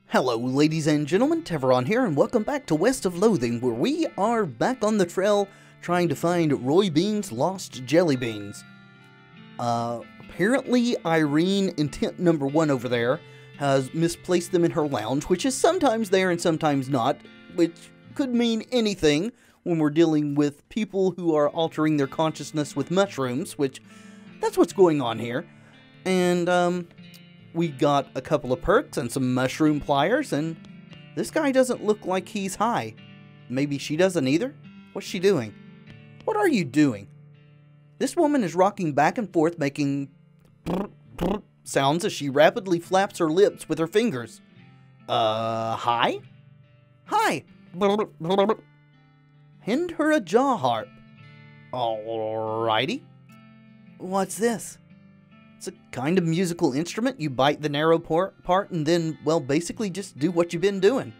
Hello ladies and gentlemen, Tevaron here, and welcome back to West of Loathing, where we are back on the trail trying to find Roy Bean's lost jelly beans. Apparently Irene, intent number 1 over there, has misplaced them in her lounge, which is sometimes there and sometimes not, which could mean anything when we're dealing with people who are altering their consciousness with mushrooms, which, that's what's going on here. And, we got a couple of perks and some mushroom pliers, and this guy doesn't look like he's high. Maybe she doesn't either? What's she doing? What are you doing? This woman is rocking back and forth, making sounds as she rapidly flaps her lips with her fingers. Hi? Hi! Hand her a jaw harp. Alrighty. What's this? It's a kind of musical instrument. You bite the narrow part and then, well, basically just do what you've been doing.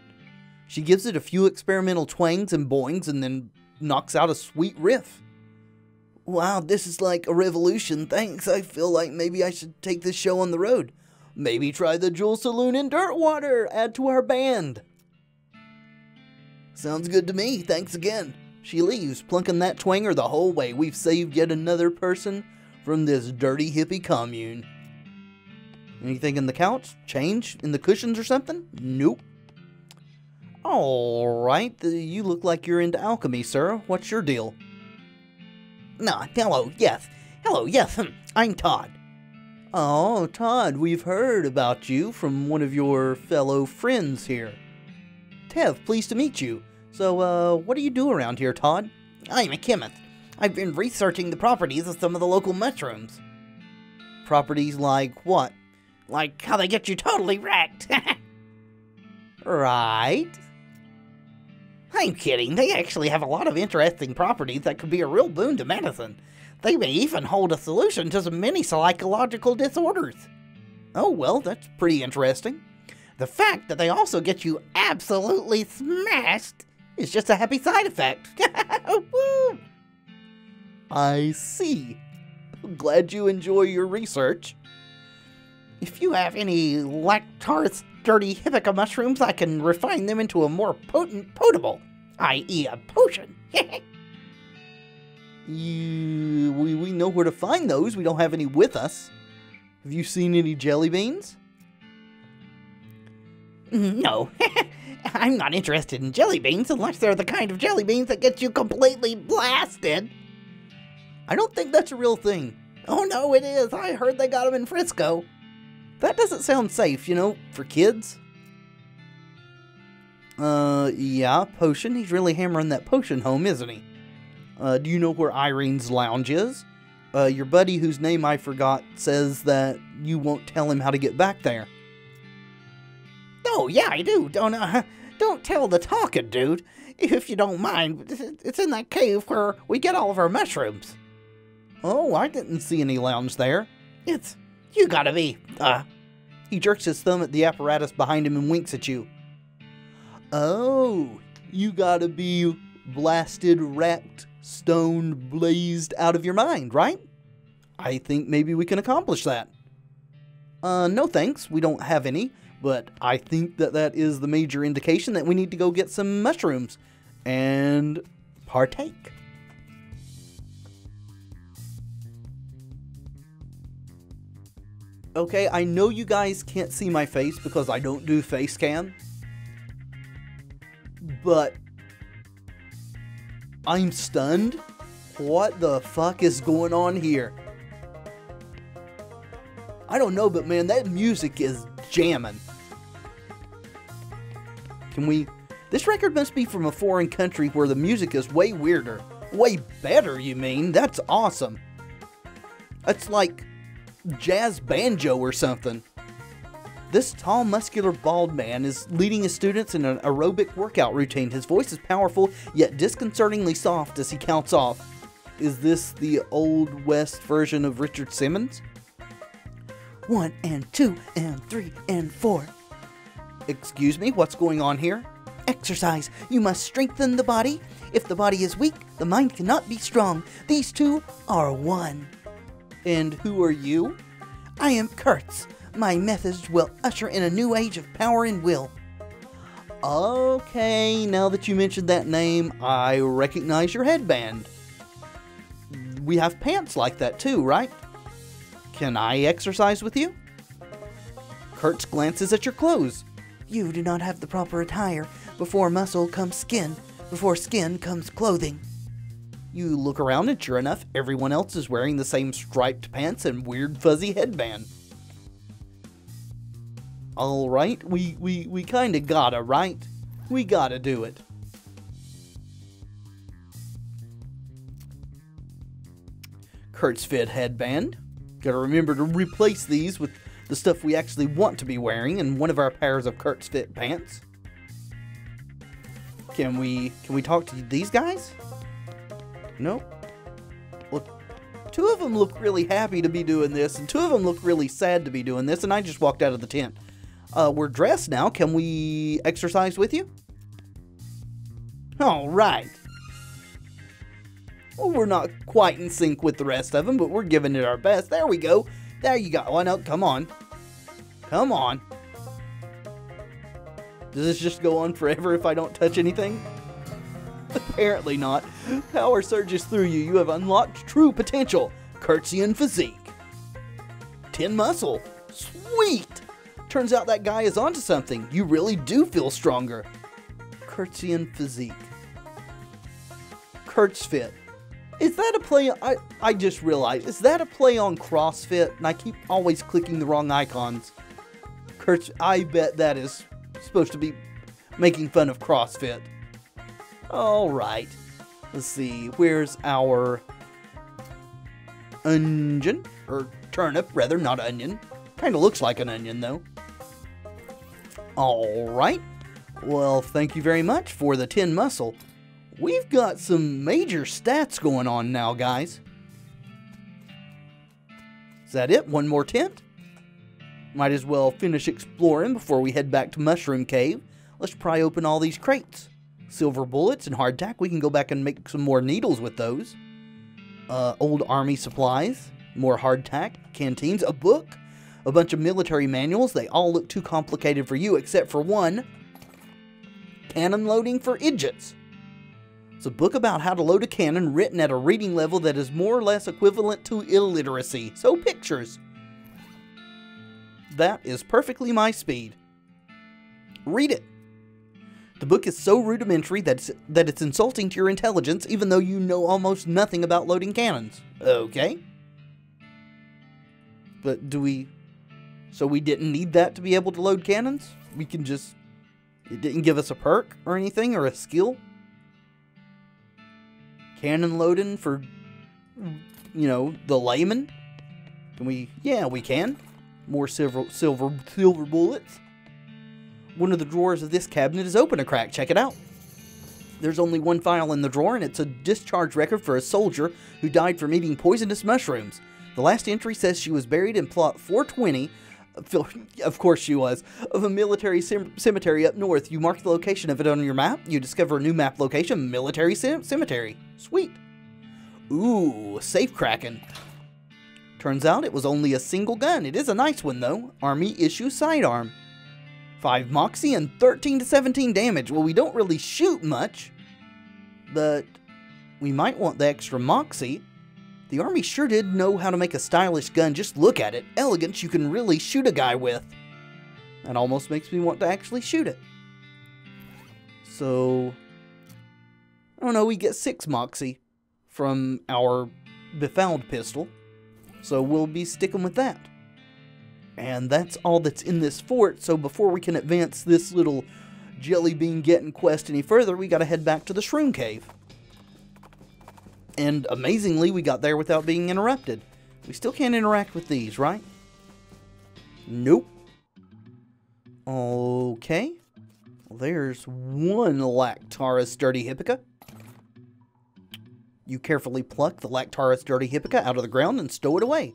She gives it a few experimental twangs and boings and then knocks out a sweet riff. Wow, this is like a revolution. Thanks. I feel like maybe I should take this show on the road. Maybe try the Jewel Saloon in Dirtwater. Add to our band. Sounds good to me. Thanks again. She leaves, plunking that twanger the whole way. We've saved yet another person from this dirty hippie commune. Anything in the couch? Change in the cushions or something? Nope. Alright, you look like you're into alchemy, sir. What's your deal? Hello, yes, I'm Todd. Oh, Todd, we've heard about you from one of your fellow friends here. Tev, pleased to meet you. So, what do you do around here, Todd? I'm a chemist. I've been researching the properties of some of the local mushrooms. Properties like what? Like how they get you totally wrecked. Right. I'm kidding. They actually have a lot of interesting properties that could be a real boon to medicine. They may even hold a solution to some many psychological disorders. Oh, well, that's pretty interesting. The fact that they also get you absolutely smashed is just a happy side effect. Woo! I see. I'm glad you enjoy your research. If you have any lactarous dirty hippica mushrooms, I can refine them into a more potent potable, i.e. a potion. We know where to find those. We don't have any with us. Have you seen any jelly beans? No. I'm not interested in jelly beans unless they're the kind of jelly beans that get you completely blasted. I don't think that's a real thing. Oh no, it is. I heard they got them in Frisco. That doesn't sound safe, you know, for kids. Yeah, potion. He's really hammering that potion home, isn't he? Do you know where Irene's lounge is? Your buddy, whose name I forgot, says that you won't tell him how to get back there. Oh, yeah, I do. Don't tell the talking dude, if you don't mind. It's in that cave where we get all of our mushrooms. Oh, I didn't see any lounge there. You gotta be, He jerks his thumb at the apparatus behind him and winks at you. Oh, you gotta be blasted, racked, stoned, blazed out of your mind, right? I think maybe we can accomplish that. No thanks, we don't have any, but I think that is the major indication that we need to go get some mushrooms and partake. Okay, I know you guys can't see my face because I don't do face cam, but I'm stunned. What the fuck is going on here? I don't know, but man, that music is jamming. This record must be from a foreign country where the music is way weirder. Way better, you mean? That's awesome. It's like jazz banjo or something. This tall, muscular, bald man is leading his students in an aerobic workout routine. His voice is powerful, yet disconcertingly soft as he counts off. Is this the Old West version of Richard Simmons? 1 and 2 and 3 and 4. Excuse me, what's going on here? Exercise. You must strengthen the body. If the body is weak, the mind cannot be strong. These two are one. And who are you? I am Kurtz. My methods will usher in a new age of power and will. Okay, now that you mentioned that name, I recognize your headband. We have pants like that too, right? Can I exercise with you? Kurtz glances at your clothes. You do not have the proper attire. Before muscle comes skin. Before skin comes clothing. You look around and sure enough, everyone else is wearing the same striped pants and weird fuzzy headband. Alright, we kinda gotta, right? We gotta do it. Kurtz fit headband. Gotta remember to replace these with the stuff we actually want to be wearing in one of our pairs of Kurtz fit pants. Can we talk to these guys? Nope. Well, two of them look really happy to be doing this, and two of them look really sad to be doing this, and I just walked out of the tent. We're dressed now. Can we exercise with you? All right. Well, we're not quite in sync with the rest of them, but we're giving it our best. There we go. There you go. Oh, no, come on. Come on. Does this just go on forever if I don't touch anything? Apparently not. Power surges through you. You have unlocked true potential. Kurtzian physique. 10 muscle. Sweet! Turns out that guy is onto something. You really do feel stronger. Kurtzian physique. Kurtz fit. Is that a play? I just realized. Is that a play on CrossFit? And I keep always clicking the wrong icons. Kurtz. I bet that is supposed to be making fun of CrossFit. Alright. Let's see. Where's our onion? Or turnip, rather, not onion. Kind of looks like an onion, though. Alright. Well, thank you very much for the 10 muscle. We've got some major stats going on now, guys. Is that it? One more tent? Might as well finish exploring before we head back to Mushroom Cave. Let's pry open all these crates. Silver bullets and hardtack. We can go back and make some more needles with those. Old army supplies. More hardtack. Canteens. A book. A bunch of military manuals. They all look too complicated for you except for one. Cannon loading for idiots. It's a book about how to load a cannon written at a reading level that is more or less equivalent to illiteracy. So pictures. That is perfectly my speed. Read it. The book is so rudimentary that it's insulting to your intelligence even though you know almost nothing about loading cannons. Okay. But so we didn't need that to be able to load cannons? We can just... It didn't give us a perk or anything or a skill? Cannon loading for, you know, the layman? Can we? Yeah, we can. More silver bullets. One of the drawers of this cabinet is open a crack. Check it out. There's only one file in the drawer, and it's a discharge record for a soldier who died from eating poisonous mushrooms. The last entry says she was buried in plot 420, of course she was, of a military cemetery up north. You mark the location of it on your map. You discover a new map location, military cemetery. Sweet. Ooh, safe cracking. Turns out it was only a single gun. It is a nice one, though. Army issue sidearm. 5 moxie and 13 to 17 damage. Well, we don't really shoot much, but we might want the extra moxie. The Army sure did know how to make a stylish gun. Just look at it. Elegance you can really shoot a guy with. That almost makes me want to actually shoot it. So, I don't know, we get 6 moxie from our befouled pistol. So we'll be sticking with that. And that's all that's in this fort, so before we can advance this little jelly bean getting quest any further, we gotta head back to the Shroom Cave. And amazingly, we got there without being interrupted. We still can't interact with these, right? Nope. Okay. Well, there's one Lactaris Dirty Hippica. You carefully pluck the Lactaris Dirty Hippica out of the ground and stow it away.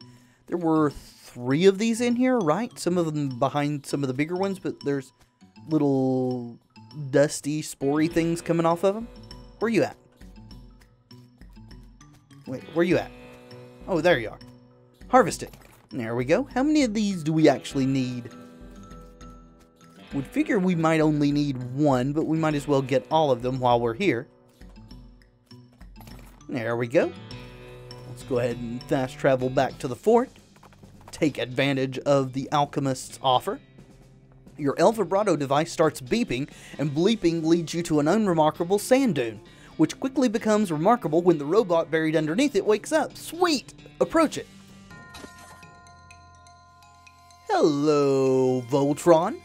There were 3 of these in here, right? Some of them behind some of the bigger ones, but there's little dusty, spory things coming off of them. Where you at? Wait, where you at? Oh, there you are. Harvest it. There we go. How many of these do we actually need? Would figure we might only need one, but we might as well get all of them while we're here. There we go. Let's go ahead and fast travel back to the fort. Take advantage of the alchemist's offer. Your El Vibrato device starts beeping, and bleeping leads you to an unremarkable sand dune, which quickly becomes remarkable when the robot buried underneath it wakes up. Sweet! Approach it. Hello, Voltron.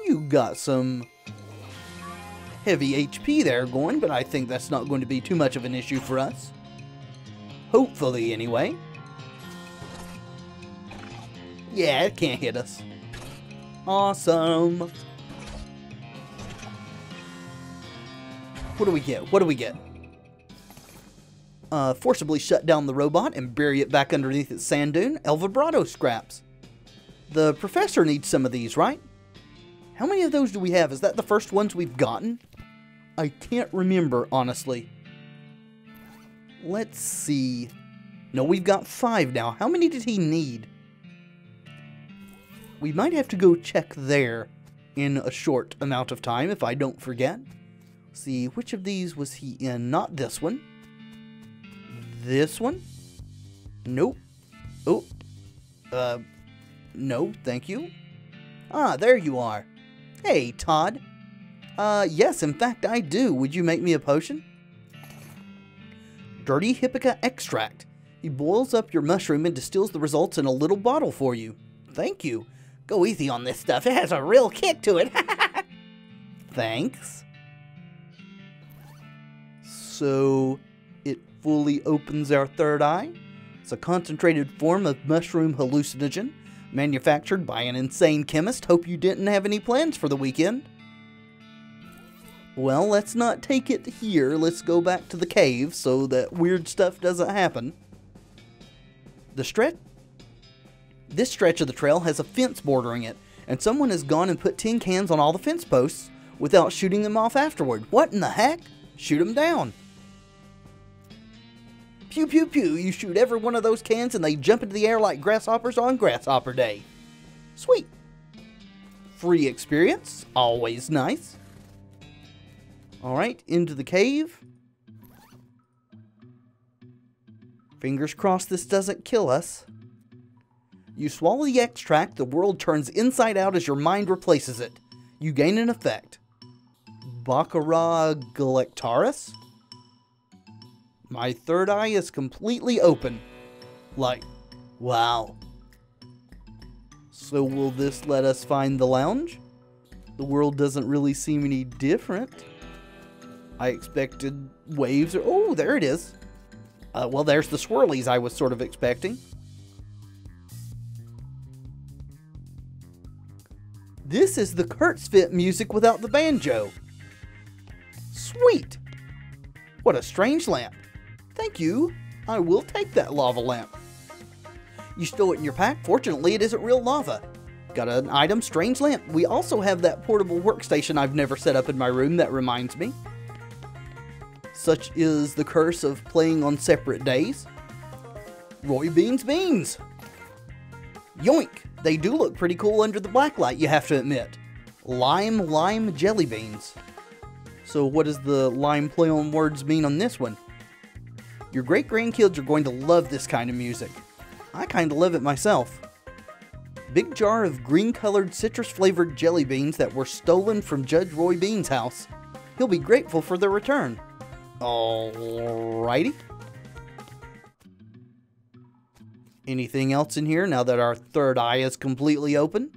You got some heavy HP there going, but I think that's not going to be too much of an issue for us. Hopefully, anyway. Yeah, it can't hit us. Awesome. What do we get? What do we get? Forcibly shut down the robot and bury it back underneath its sand dune. El Vibrato scraps. The professor needs some of these, right? How many of those do we have? Is that the first ones we've gotten? I can't remember, honestly. Let's see. No, we've got 5 now. How many did he need? We might have to go check there in a short amount of time, if I don't forget. See, which of these was he in? Not this one. This one? Nope. Oh. No, thank you. Ah, there you are. Hey, Todd. Yes, in fact, I do. Would you make me a potion? Dirty Hippica Extract. He boils up your mushroom and distills the results in a little bottle for you. Thank you. Go easy on this stuff. It has a real kick to it. Thanks. So, it fully opens our third eye. It's a concentrated form of mushroom hallucinogen, manufactured by an insane chemist. Hope you didn't have any plans for the weekend. Well, let's not take it here. Let's go back to the cave so that weird stuff doesn't happen. This stretch of the trail has a fence bordering it, and someone has gone and put tin cans on all the fence posts without shooting them off afterward. What in the heck? Shoot them down. Pew pew pew, you shoot every one of those cans and they jump into the air like grasshoppers on Grasshopper Day. Sweet. Free experience, always nice. Alright, into the cave. Fingers crossed this doesn't kill us. You swallow the extract, the world turns inside out as your mind replaces it. You gain an effect. Baccarat Galactaris? My third eye is completely open. Like, wow. So will this let us find the lounge? The world doesn't really seem any different. I expected waves or... Oh, there it is. Well, there's the swirlies I was sort of expecting. This is the Kurtzfit music without the banjo. Sweet! What a strange lamp. Thank you. I will take that lava lamp. You stow it in your pack. Fortunately, it isn't real lava. Got an item, strange lamp. We also have that portable workstation I've never set up in my room that reminds me. Such is the curse of playing on separate days. Roy Beans beans. Yoink! They do look pretty cool under the blacklight, you have to admit. Lime jelly beans. So what does the lime play on words mean on this one? Your great-grandkids are going to love this kind of music. I kind of love it myself. Big jar of green-colored citrus-flavored jelly beans that were stolen from Judge Roy Bean's house. He'll be grateful for their return. Alrighty. Anything else in here now that our third eye is completely open?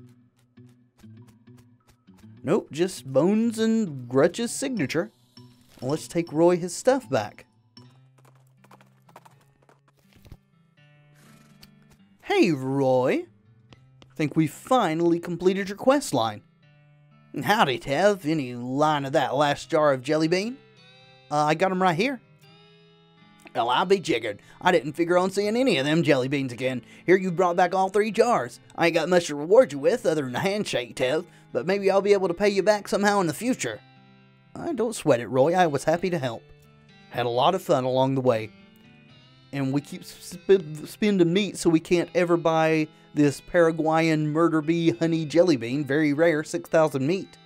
Nope, just Bones and Grutch's signature. Well, let's take Roy his stuff back. Hey, Roy. I think we finally completed your quest line. Howdy, Tev. Any line of that last jar of jelly bean? I got them right here. Well, I'll be jiggered. I didn't figure on seeing any of them jelly beans again. Here you brought back all 3 jars. I ain't got much to reward you with other than a handshake, Tev, but maybe I'll be able to pay you back somehow in the future. Don't sweat it, Roy. I was happy to help. Had a lot of fun along the way. And we keep spending meat so we can't ever buy this Paraguayan murder bee honey jelly bean. Very rare, 6,000 meat.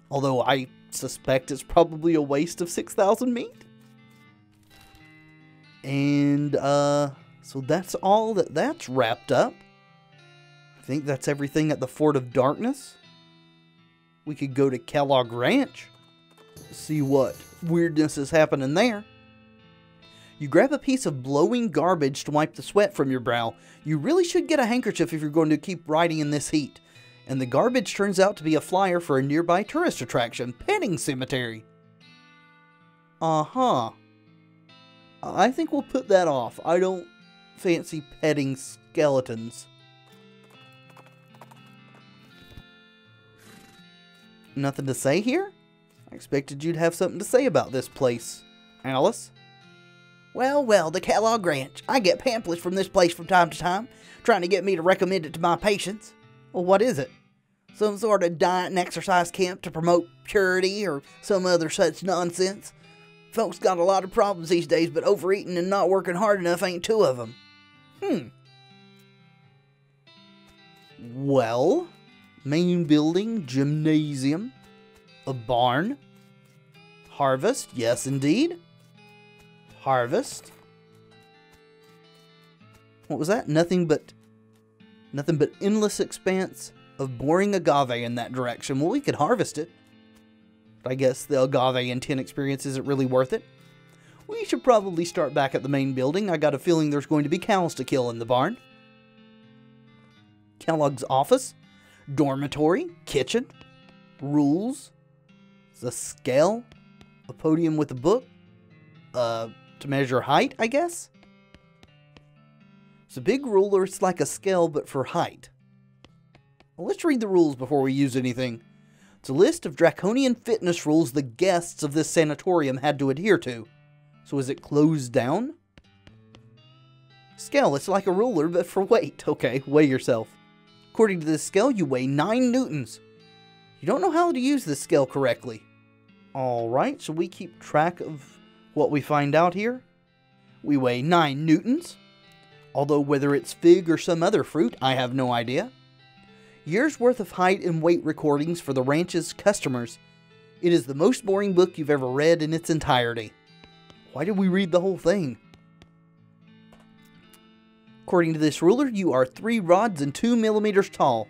Although I suspect it's probably a waste of 6,000 meat. And, so that's all that's wrapped up. I think that's everything at the Fort of Darkness. We could go to Kellogg Ranch. See what weirdness is happening there. You grab a piece of blowing garbage to wipe the sweat from your brow. You really should get a handkerchief if you're going to keep riding in this heat. And the garbage turns out to be a flyer for a nearby tourist attraction, Petting Cemetery. Uh-huh. I think we'll put that off. I don't fancy petting skeletons. Nothing to say here? I expected you'd have something to say about this place. Alice? Well, the Kellogg Ranch. I get pamphlets from this place from time to time, trying to get me to recommend it to my patients. Well, what is it? Some sort of diet and exercise camp to promote purity or some other such nonsense. Folks got a lot of problems these days, but overeating and not working hard enough ain't two of them. Well, main building, gymnasium, a barn, harvest, yes indeed. Harvest. What was that? Nothing but endless expanse of boring agave in that direction. Well, we could harvest it. But I guess the agave and 10 experience isn't really worth it. We should probably start back at the main building. I got a feeling there's going to be cows to kill in the barn. Kellogg's office, dormitory, kitchen, rules, the scale, a podium with a book, to measure height, I guess? It's a big ruler, it's like a scale, but for height. Well, let's read the rules before we use anything. It's a list of draconian fitness rules the guests of this sanatorium had to adhere to. So is it closed down? Scale, it's like a ruler, but for weight. Okay, weigh yourself. According to this scale, you weigh 9 newtons. You don't know how to use this scale correctly. Alright, so we keep track of what we find out here. We weigh 9 newtons. Although whether it's fig or some other fruit, I have no idea. Years worth of height and weight recordings for the ranch's customers. It is the most boring book you've ever read in its entirety. Why did we read the whole thing? According to this ruler, you are 3 rods and 2 millimeters tall.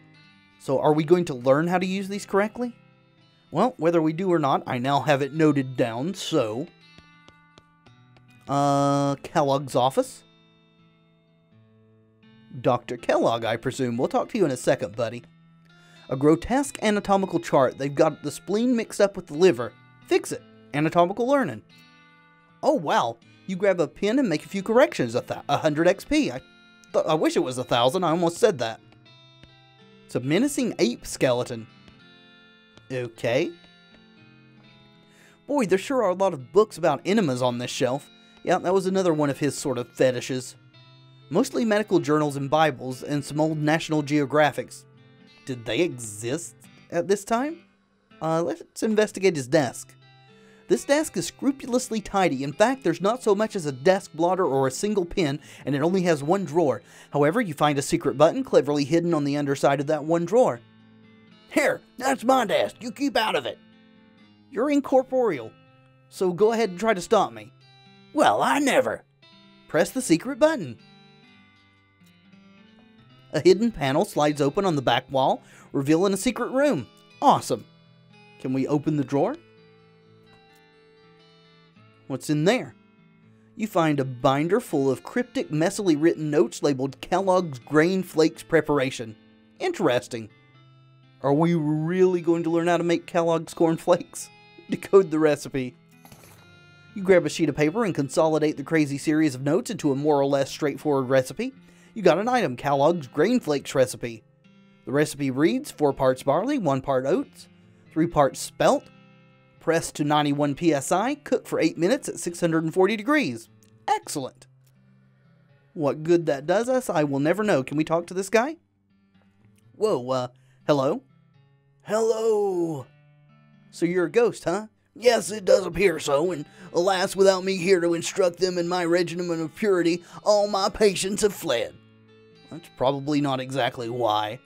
So are we going to learn how to use these correctly? Well, whether we do or not, I now have it noted down, so... Kellogg's office. Dr. Kellogg, I presume. We'll talk to you in a second, buddy. A grotesque anatomical chart. They've got the spleen mixed up with the liver. Fix it. Anatomical learning. Oh, wow. You grab a pen and make a few corrections. 100 XP. I wish it was 1,000. I almost said that. It's a menacing ape skeleton. Okay. Boy, there sure are a lot of books about enemas on this shelf. Yeah, that was another one of his sort of fetishes. Mostly medical journals and Bibles, and some old National Geographics. Did they exist at this time? Let's investigate his desk. This desk is scrupulously tidy. In fact, there's not so much as a desk blotter or a single pen, and it only has one drawer. However, you find a secret button cleverly hidden on the underside of that one drawer. Here, that's my desk. You keep out of it. You're incorporeal, so go ahead and try to stop me. Well, I never. Press the secret button. A hidden panel slides open on the back wall, revealing a secret room. Awesome. Can we open the drawer? What's in there? You find a binder full of cryptic, messily written notes labeled Kellogg's Grain Flakes Preparation. Interesting. Are we really going to learn how to make Kellogg's Corn Flakes? Decode the recipe. You grab a sheet of paper and consolidate the crazy series of notes into a more or less straightforward recipe. You got an item, Kellogg's Grain Flakes recipe. The recipe reads 4 parts barley, 1 part oats, 3 parts spelt, press to 91 psi, cook for 8 minutes at 640 degrees. Excellent. What good that does us, I will never know. Can we talk to this guy? Whoa, hello? Hello. So you're a ghost, huh? Yes, it does appear so, and alas, without me here to instruct them in my regimen of purity, all my patients have fled. That's probably not exactly why.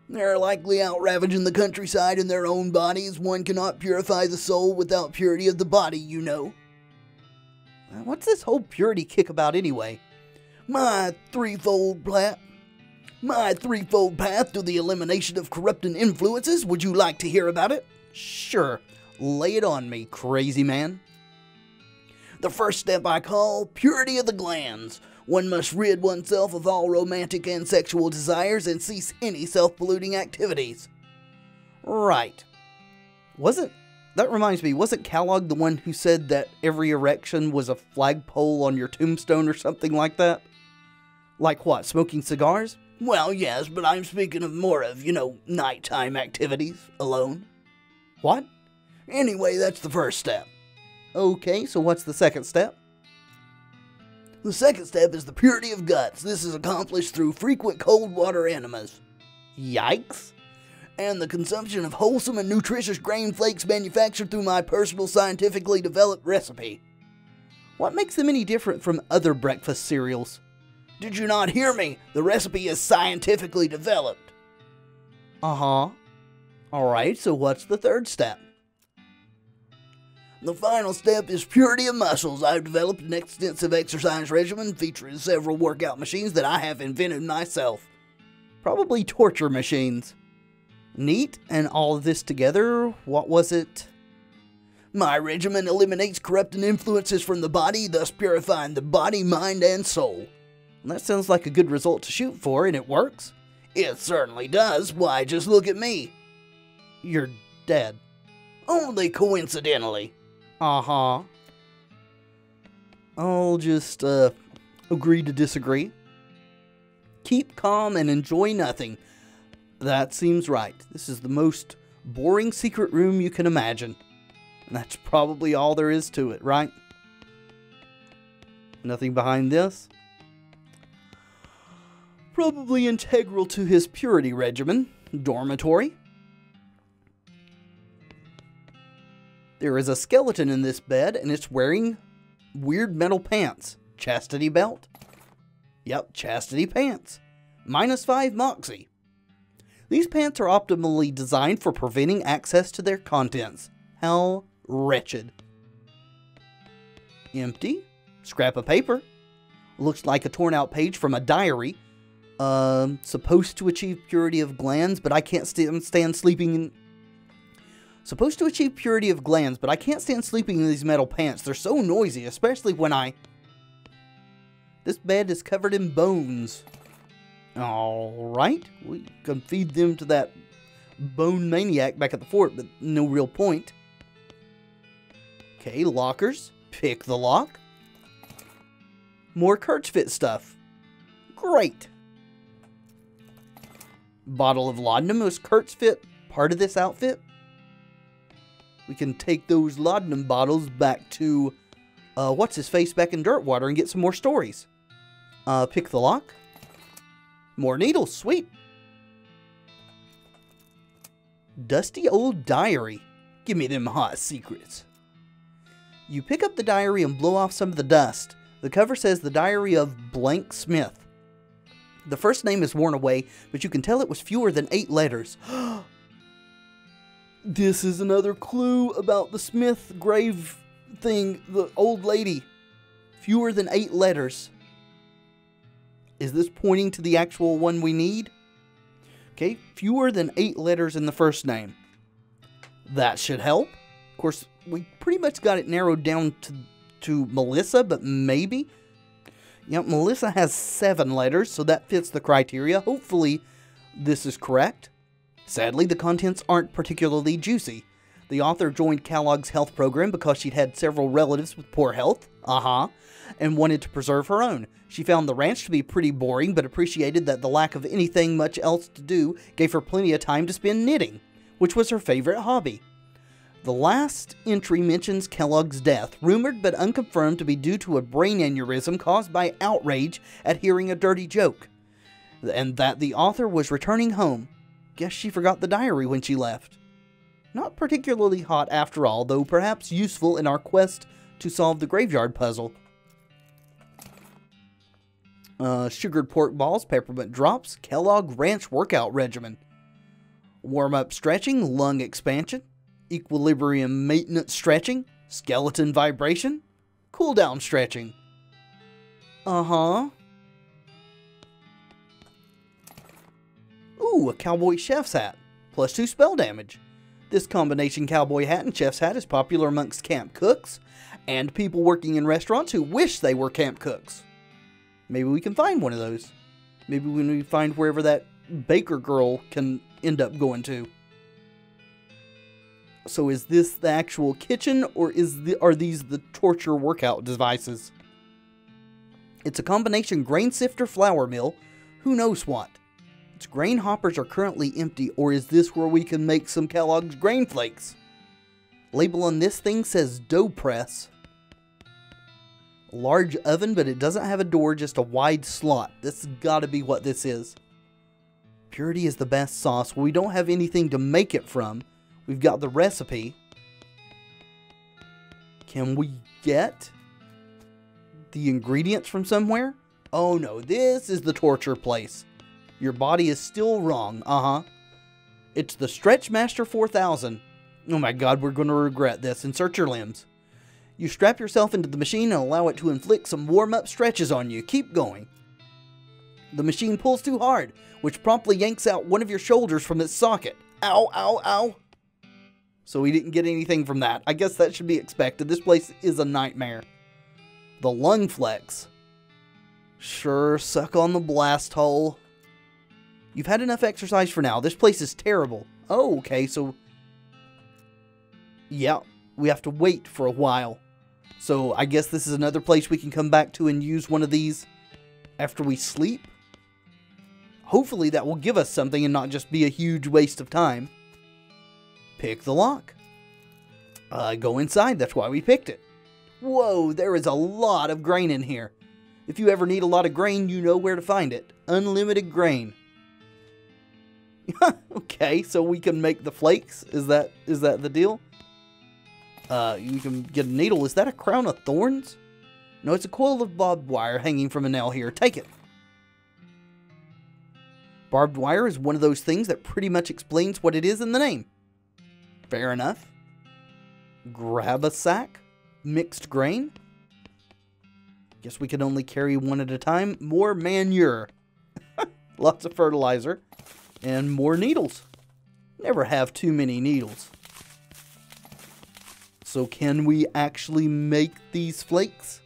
They're likely out ravaging the countryside in their own bodies. One cannot purify the soul without purity of the body, you know. What's this whole purity kick about anyway? My threefold path to the elimination of corrupting influences. Would you like to hear about it? Sure. Lay it on me, crazy man. The first step I call purity of the glands. One must rid oneself of all romantic and sexual desires and cease any self-polluting activities. Right. That reminds me, wasn't Kellogg the one who said that every erection was a flagpole on your tombstone or something like that? Like what, smoking cigars? Well, yes, but I'm speaking of more of, nighttime activities, alone. What? Anyway, that's the first step. Okay, so what's the second step? The second step is the purity of guts. This is accomplished through frequent cold water enemas. Yikes. And the consumption of wholesome and nutritious grain flakes manufactured through my personal scientifically developed recipe. What makes them any different from other breakfast cereals? Did you not hear me? The recipe is scientifically developed. Uh-huh. Alright, so what's the third step? The final step is purity of muscles. I've developed an extensive exercise regimen featuring several workout machines that I have invented myself. Probably torture machines. Neat, and all of this together, what was it? My regimen eliminates corrupting influences from the body, thus purifying the body, mind, and soul. That sounds like a good result to shoot for, and it works. It certainly does. Why, just look at me. You're dead. Only coincidentally. Uh-huh. I'll just, agree to disagree. Keep calm and enjoy nothing. That seems right. This is the most boring secret room you can imagine. And that's probably all there is to it, right? Nothing behind this? Probably integral to his purity regimen. Dormitory. There is a skeleton in this bed, and it's wearing weird metal pants. Chastity belt? Yep, chastity pants. -5 moxie. These pants are optimally designed for preventing access to their contents. How wretched. Empty. Scrap of paper. Looks like a torn out page from a diary. Supposed to achieve purity of glands, but I can't stand sleeping in... Supposed to achieve purity of glands, but I can't stand sleeping in these metal pants. They're so noisy, especially when This bed is covered in bones. Alright, we can feed them to that bone maniac back at the fort, but no real point. Okay, lockers. Pick the lock. More Kurtz Fit stuff. Great. Bottle of laudanum. Was Kurtz Fit part of this outfit? We can take those laudanum bottles back to, what's-his-face back in Dirtwater and get some more stories. Pick the lock. More needles, sweet. Dusty old diary. Give me them hot secrets. You pick up the diary and blow off some of the dust. The cover says the diary of Blank Smith. The first name is worn away, but you can tell it was fewer than 8 letters. This is another clue about the Smith grave thing, the old lady. Fewer than 8 letters. Is this pointing to the actual one we need? Okay, fewer than 8 letters in the first name. That should help. Of course, we pretty much got it narrowed down to Melissa, but maybe. Yep, Melissa has 7 letters, so that fits the criteria. Hopefully, this is correct. Sadly, the contents aren't particularly juicy. The author joined Kellogg's health program because she'd had several relatives with poor health, and wanted to preserve her own. She found the ranch to be pretty boring, but appreciated that the lack of anything much else to do gave her plenty of time to spend knitting, which was her favorite hobby. The last entry mentions Kellogg's death, rumored but unconfirmed to be due to a brain aneurysm caused by outrage at hearing a dirty joke, and that the author was returning home. Guess she forgot the diary when she left. Not particularly hot after all, though perhaps useful in our quest to solve the graveyard puzzle. Sugared pork balls, peppermint drops, Kellogg Ranch workout regimen. Warm-up stretching, lung expansion, equilibrium maintenance stretching, skeleton vibration, cool-down stretching. Uh-huh. Ooh, a cowboy chef's hat. +2 spell damage. This combination cowboy hat and chef's hat is popular amongst camp cooks and people working in restaurants who wish they were camp cooks. Maybe we can find one of those. Maybe when we find wherever that baker girl can end up going to. So is this the actual kitchen, or are these the torture workout devices? It's a combination grain sifter flour mill. Who knows what? Its grain hoppers are currently empty, or is this where we can make some Kellogg's grain flakes? Label on this thing says dough press. Large oven, but it doesn't have a door, just a wide slot. This has got to be what this is. Purity is the best sauce. Well, we don't have anything to make it from. We've got the recipe. Can we get the ingredients from somewhere? Oh no, this is the torture place. Your body is still wrong. It's the Stretch Master 4000. Oh my god, we're going to regret this. Insert your limbs. You strap yourself into the machine and allow it to inflict some warm-up stretches on you. Keep going. The machine pulls too hard, which promptly yanks out one of your shoulders from its socket. Ow, ow, ow. So we didn't get anything from that. I guess that should be expected. This place is a nightmare. The lung flex. Sure, suck on the blast hole. You've had enough exercise for now. This place is terrible. Oh, okay, so... yeah, we have to wait for a while. So I guess this is another place we can come back to and use one of these after we sleep. Hopefully that will give us something and not just be a huge waste of time. Pick the lock. Go inside, that's why we picked it. Whoa, there is a lot of grain in here. If you ever need a lot of grain, you know where to find it. Unlimited grain. Okay, so we can make the flakes. Is that the deal? You can get a needle. Is that a crown of thorns? No, it's a coil of barbed wire hanging from a nail here. Take it. Barbed wire is one of those things that pretty much explains what it is in the name. Fair enough. Grab a sack. Mixed grain. Guess we can only carry one at a time. More manure. Lots of fertilizer. And more needles. Never have too many needles. So can we actually make these flakes?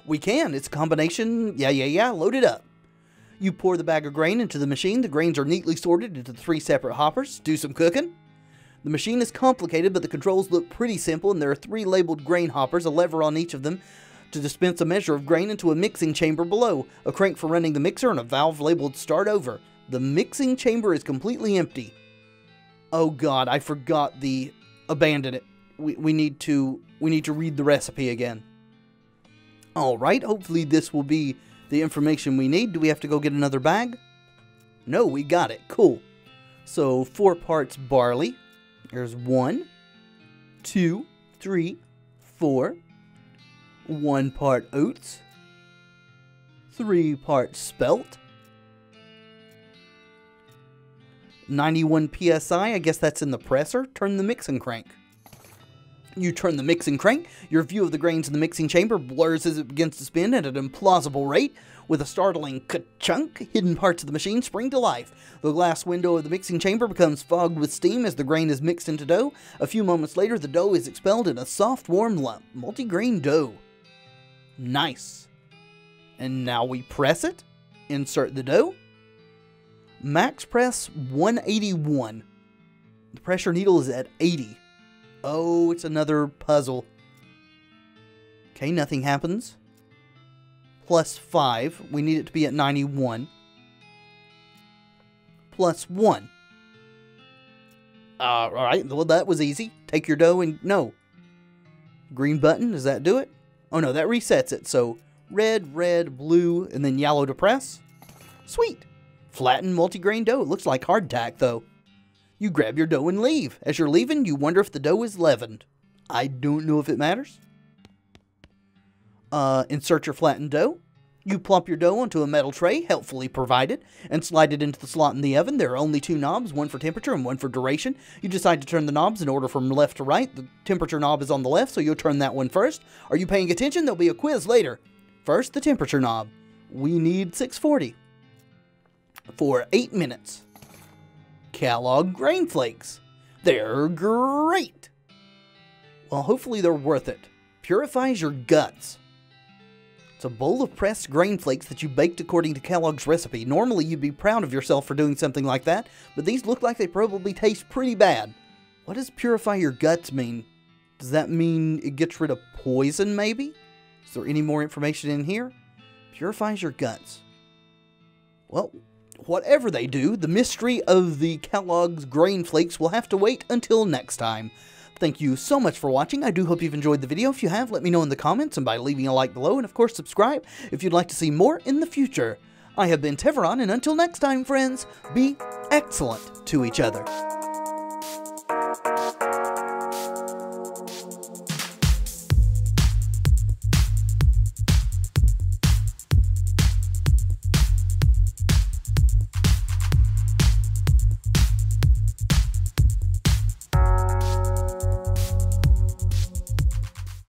We can. It's a combination. Yeah. Load it up. You pour the bag of grain into the machine. The grains are neatly sorted into 3 separate hoppers. Do some cooking. The machine is complicated, but the controls look pretty simple, and there are 3 labeled grain hoppers, a lever on each of them to dispense a measure of grain into a mixing chamber below, a crank for running the mixer, and a valve labeled start over. The mixing chamber is completely empty. Oh god, I forgot the abandon it. We need to read the recipe again. Alright, hopefully this will be the information we need. Do we have to go get another bag? No, we got it. Cool. So 4 parts barley. There's 1, 2, 3, 4. 1 part oats. 3 parts spelt. 91 psi, I guess that's in the presser. Turn the mixing crank. You turn the mixing crank, your view of the grains in the mixing chamber blurs as it begins to spin at an implausible rate. With a startling ka-chunk, hidden parts of the machine spring to life. The glass window of the mixing chamber becomes fogged with steam as the grain is mixed into dough. A few moments later, the dough is expelled in a soft, warm lump. Multigrain dough. Nice. And now we press it. Insert the dough. Max press 181. The pressure needle is at 80. Oh, it's another puzzle. Okay, nothing happens. +5. We need it to be at 91. +1. Alright, well that was easy. Take your dough and... no. Green button, does that do it? Oh no, that resets it. So, red, blue, and then yellow to press. Sweet. Flattened multigrain dough. It looks like hardtack, though. You grab your dough and leave. As you're leaving, you wonder if the dough is leavened. I don't know if it matters. Insert your flattened dough. You plop your dough onto a metal tray, helpfully provided, and slide it into the slot in the oven. There are only 2 knobs, one for temperature and one for duration. You decide to turn the knobs in order from left to right. The temperature knob is on the left, so you'll turn that one first. Are you paying attention? There'll be a quiz later. First, the temperature knob. We need 640 for 8 minutes. Kellogg Grain Flakes. They're great. Well, hopefully they're worth it. Purifies your guts. It's a bowl of pressed grain flakes that you baked according to Kellogg's recipe. Normally, you'd be proud of yourself for doing something like that, but these look like they probably taste pretty bad. What does purify your guts mean? Does that mean it gets rid of poison, maybe? Is there any more information in here? Purifies your guts. Well, whatever they do, the mystery of the Kellogg's Grain Flakes will have to wait until next time. Thank you so much for watching. I do hope you've enjoyed the video. If you have, let me know in the comments and by leaving a like below. And of course, subscribe if you'd like to see more in the future. I have been Tevaron, and until next time, friends, be excellent to each other.